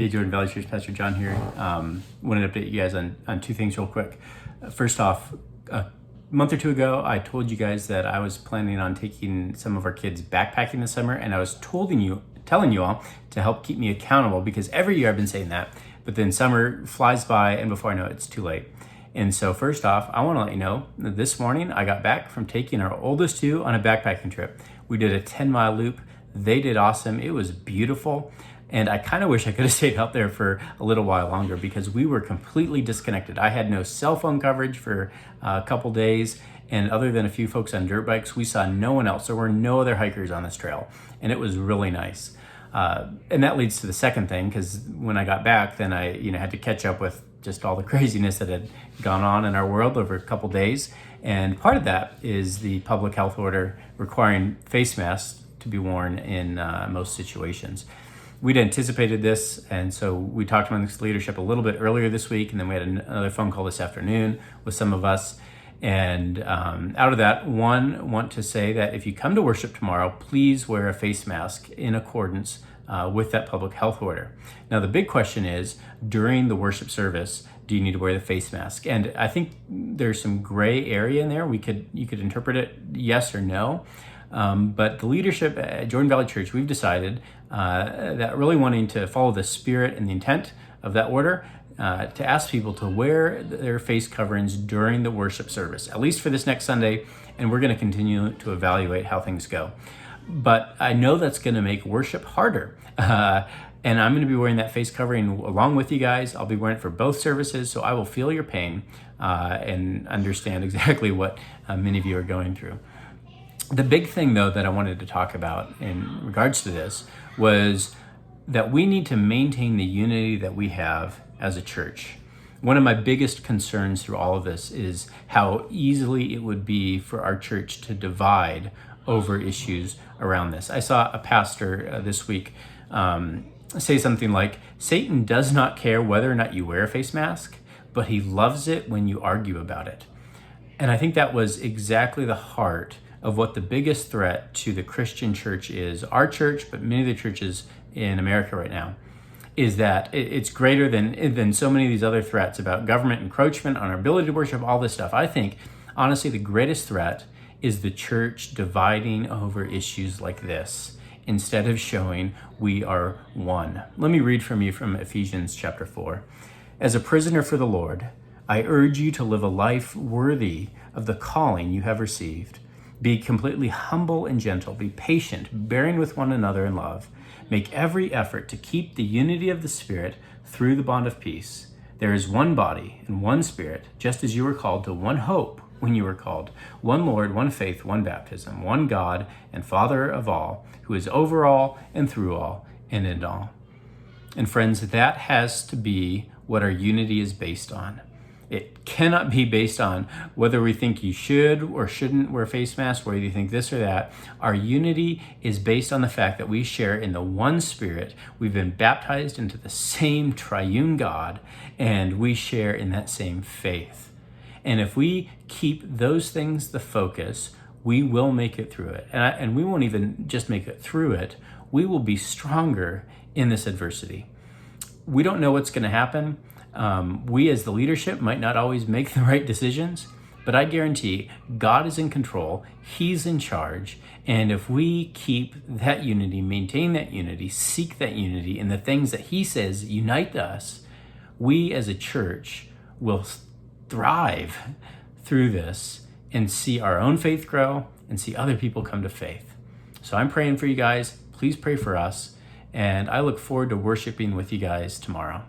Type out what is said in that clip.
Hey, Jordan Valley Church, Pastor John here. Wanted to update you guys on two things real quick. First off, a month or two ago, I told you guys that I was planning on taking some of our kids backpacking this summer, and I was telling you all to help keep me accountable, because every year I've been saying that, but then summer flies by, and before I know it, it's too late. And so first off, I want to let you know that this morning I got back from taking our oldest two on a backpacking trip. We did a 10-mile loop. They did awesome. It was beautiful. And I kind of wish I could have stayed out there for a little while longer, because we were completely disconnected. I had no cell phone coverage for a couple days, and other than a few folks on dirt bikes, we saw no one else. There were no other hikers on this trail, and it was really nice. And that leads to the second thing, because when I got back, then I had to catch up with just all the craziness that had gone on in our world over a couple days. And part of that is the public health order requiring face masks to be worn in most situations. We'd anticipated this, and so we talked amongst leadership a little bit earlier this week, and then we had another phone call this afternoon with some of us. And out of that, want to say that if you come to worship tomorrow, please wear a face mask in accordance with that public health order. Now, the big question is, during the worship service, do you need to wear the face mask? And I think there's some gray area in there. You could interpret it yes or no. But the leadership at Jordan Valley Church, we've decided that really wanting to follow the spirit and the intent of that order, to ask people to wear their face coverings during the worship service, at least for this next Sunday, and we're going to continue to evaluate how things go. But I know that's going to make worship harder. And I'm going to be wearing that face covering along with you guys. I'll be wearing it for both services, so I will feel your pain and understand exactly what many of you are going through. The big thing, though, that I wanted to talk about in regards to this was that we need to maintain the unity that we have as a church. One of my biggest concerns through all of this is how easily it would be for our church to divide over issues around this. I saw a pastor this week say something like, Satan does not care whether or not you wear a face mask, but he loves it when you argue about it. And I think that was exactly the heart of what the biggest threat to the Christian church is, our church, but many of the churches in America right now, is that it's greater than so many of these other threats about government encroachment on our ability to worship, all this stuff. I think, honestly, the greatest threat is the church dividing over issues like this instead of showing we are one. Let me read from Ephesians chapter 4. As a prisoner for the Lord, I urge you to live a life worthy of the calling you have received. Be completely humble and gentle. Be patient, bearing with one another in love. Make every effort to keep the unity of the Spirit through the bond of peace. There is one body and one Spirit, just as you were called to one hope when you were called. One Lord, one faith, one baptism, one God and Father of all, who is over all and through all and in all. And friends, that has to be what our unity is based on. It cannot be based on whether we think you should or shouldn't wear face masks, whether you think this or that. Our unity is based on the fact that we share in the one Spirit. We've been baptized into the same triune God, and we share in that same faith. And if we keep those things the focus, we will make it through it. And we won't even just make it through it. We will be stronger in this adversity. We don't know what's going to happen. We as the leadership might not always make the right decisions, but I guarantee God is in control, He's in charge, and if we keep that unity, maintain that unity, seek that unity in the things that He says unite us, we as a church will thrive through this and see our own faith grow and see other people come to faith. So I'm praying for you guys. Please pray for us, and I look forward to worshiping with you guys tomorrow.